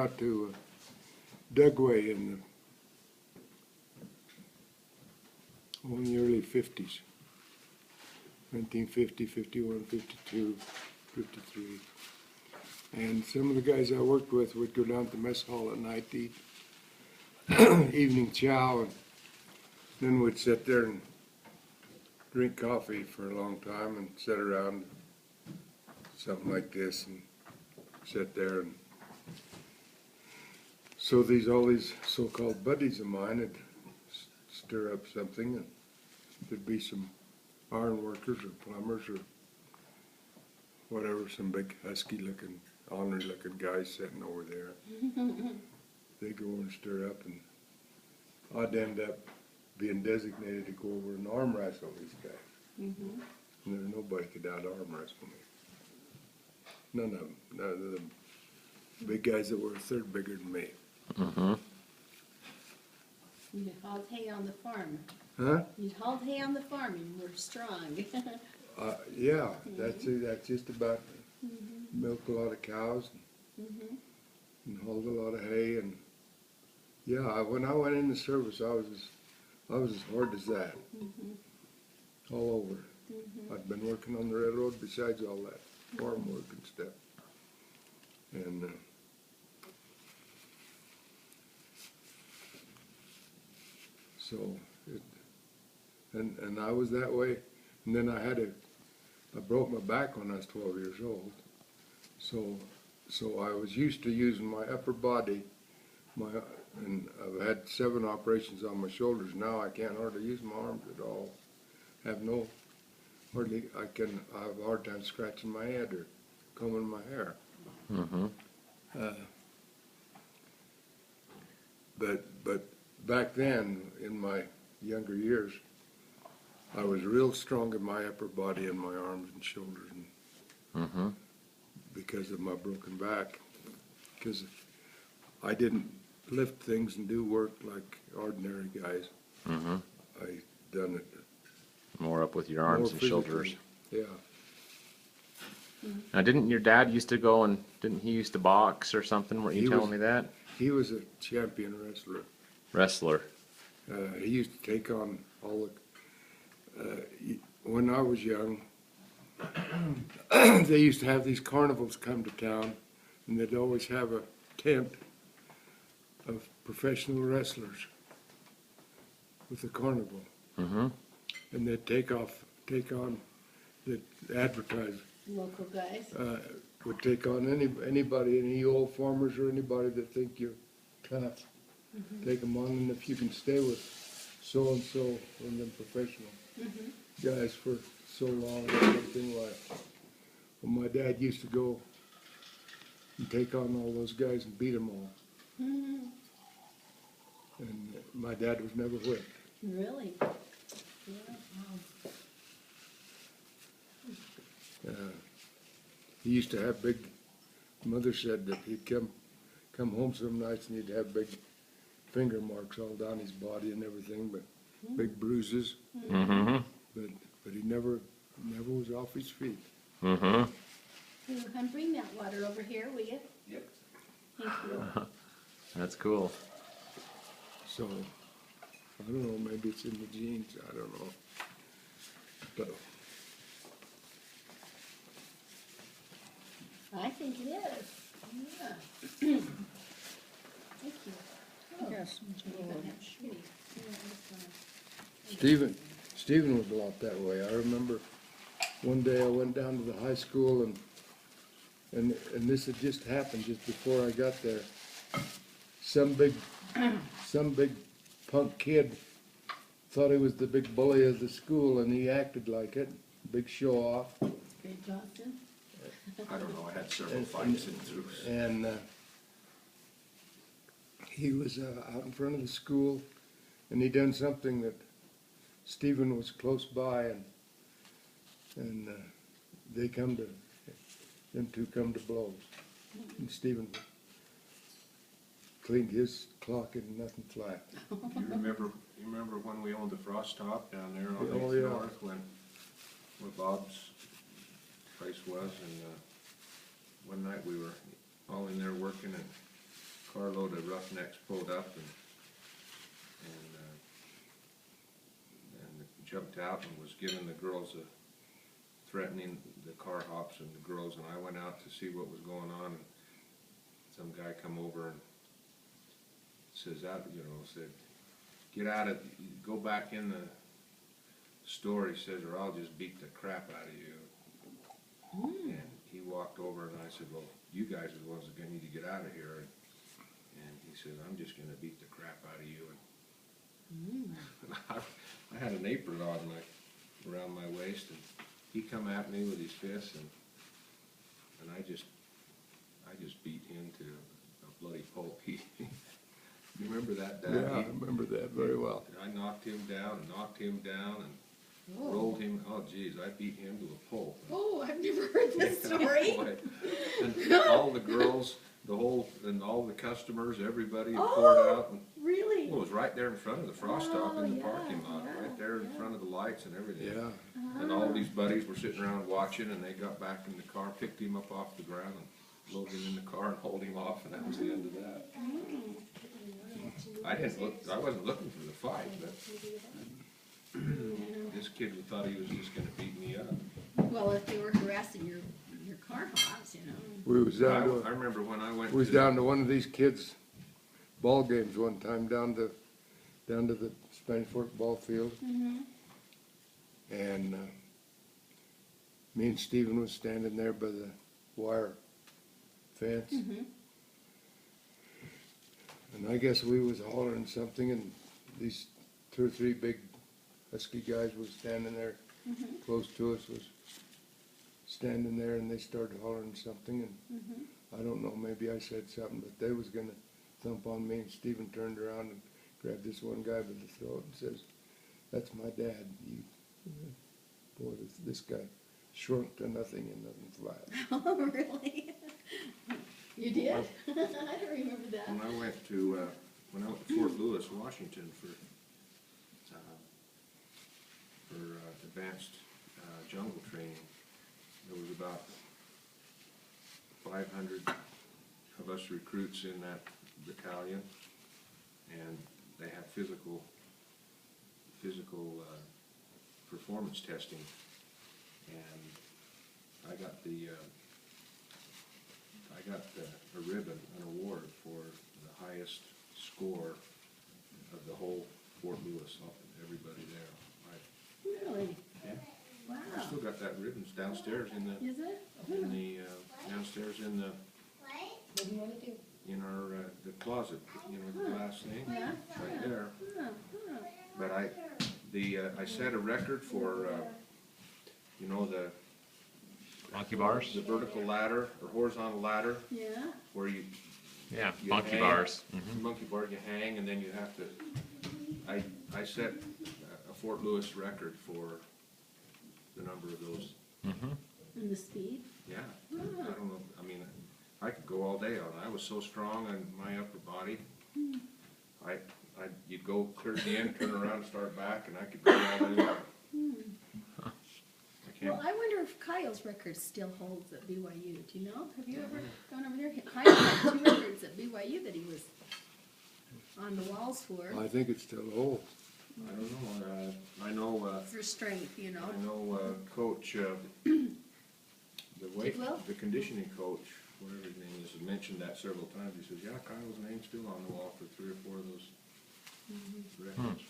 out to WWII in the early 50s, 1950, 51, 52, 53. And some of the guys I worked with would go down to the mess hall at night to eat evening chow, and then we'd sit there and drink coffee for a long time and sit around something like this and sit there. And so all these so-called buddies of mine would stir up something, and there'd be some iron workers or plumbers or whatever, some big husky-looking, ornery-looking guys sitting over there. They'd go and stir up, and I'd end up being designated to go over and arm wrestle these guys. And there's nobody could out-arm wrestle me. None of them. None of the big guys that were a third bigger than me. You hauled hay on the farm. Huh? You hauled hay on the farm and you were strong. Yeah, that's just about milked a lot of cows and hauled a lot of hay, and yeah, when I went in the service, I was as hard as that, all over. I'd been working on the railroad besides all that farm work and stuff, and so and I was that way, and then I broke my back when I was 12 years old, so I was used to using my upper body, and I've had 7 operations on my shoulders. Now I can't hardly use my arms at all. I have a hard time scratching my head or combing my hair. But back then, in my younger years, I was real strong in my upper body and my arms and shoulders, and because of my broken back. Because I didn't lift things and do work like ordinary guys. I done it More up with your arms and shoulders. Yeah. Now, didn't your dad used to go and didn't he used to box or something? Were you telling me that? He was a champion wrestler. Wrestler. He used to take on all the. When I was young, they used to have these carnivals come to town, and they'd always have a tent of professional wrestlers with the carnival, and they'd they'd advertise. Local guys. Would take on anybody, any old farmers or anybody that think you're tough. Take them on, and if you can stay with so and so and them professional guys for so long or something like. Well, my dad used to go and take on all those guys and beat them all. And my dad was never whipped. Really? Yeah. Wow. He used to have big. Mother said that he'd come home some nights and he'd have big finger marks all down his body and everything, but big bruises. But he never was off his feet. Will you come bring that water over here, will you? Yep. Thank you. That's cool. So I don't know. Maybe it's in the genes. I don't know. But I think it is. Yeah. Thank you. Oh. Yes. You're gonna have shoes. Yeah, I'm just Stephen was a lot that way. I remember one day I went down to the high school, and this had just happened just before I got there. Some big punk kid thought he was the big bully of the school, and he acted like it. Big show off. Greg Johnson. I don't know, I had several fights in through. And he was out in front of the school, and he done something that Stephen was close by, and them two come to blows. And Stephen cleaned his clock and nothing flat. You remember when we owned the Frost Top down there on Oh, 8th yeah. North, where Bob's place was, and one night we were all in there working, and carload of roughnecks pulled up and jumped out and was giving the girls threatening the car hops and the girls, and I went out to see what was going on, and some guy come over and says, said, get out of, go back in the store, he says, or I'll just beat the crap out of you. And he walked over and I said, well, you guys are the ones that need to get out of here. And he said, I'm just gonna beat the crap out of you. And I had an apron on around my waist, and he come at me with his fists, and I just beat him to a bloody pulp. You remember that, Dad? Yeah, I remember that very well. I knocked him down and rolled him. Oh, geez, I beat him to a pulp. Oh, I've never heard this story. Boy. And all the girls, and all the customers, everybody poured out. And, Really? well, it was right there in front of the frost top in the yeah, parking lot, yeah, right there in front of the lights and everything. Yeah, And all these buddies were sitting around watching, and they got back in the car, picked him up off the ground, and loaded him in the car and hauled him off, and that was the end of that. I wasn't looking for the fight, but this kid thought he was just gonna beat me up. Well, if they were harassing your car hops, we was down I to, remember when I went we was down to one of these kids' ball games one time, down to the Spanish Fork ball field. And me and Stephen was standing there by the wire fence. And I guess we was hollering something, and these 2 or 3 big husky guys was standing there close to us, was standing there, and they started hollering something, and I don't know, maybe I said something, but they was gonna thump on me, and Stephen turned around and grabbed this one guy by the throat and says, that's my dad. Boy, this guy shrunk to nothing and nothing flat. Oh, really? You did? I don't remember that. When I went to Fort Lewis, Washington for advanced jungle training, there was about 500 of us recruits in that battalion, and they have physical performance testing, and I got a ribbon, an award for the highest score of the whole Fort Lewis, everybody there. Really? Yeah. Wow. I still got that ribbon downstairs Is it? downstairs in the What do you want to do? in our the closet, the glass thing, Yeah. right there. Oh. But I set a record for the Monkey bars? the vertical ladder or horizontal ladder Yeah. where you Yeah, you monkey hang. bars. Monkey bar, you hang, and then you have to. I set a Fort Lewis record for the number of those. And the speed? Yeah, I don't know. I mean, I could go all day on it. I was so strong on my upper body. You'd go clear to the end, turn around, and start back, and I could go all day long. I can't. Well, I wonder if Kyle's record still holds at BYU. Do you know? Have you ever gone over there? Kyle had 2 records at BYU that he was on the walls for. I think it's still old. I don't know. I know. For strength, I know. Coach. The conditioning coach, whatever his name is, has mentioned that several times. He says, "Yeah, Kyle's name's still on the wall for 3 or 4 of those records."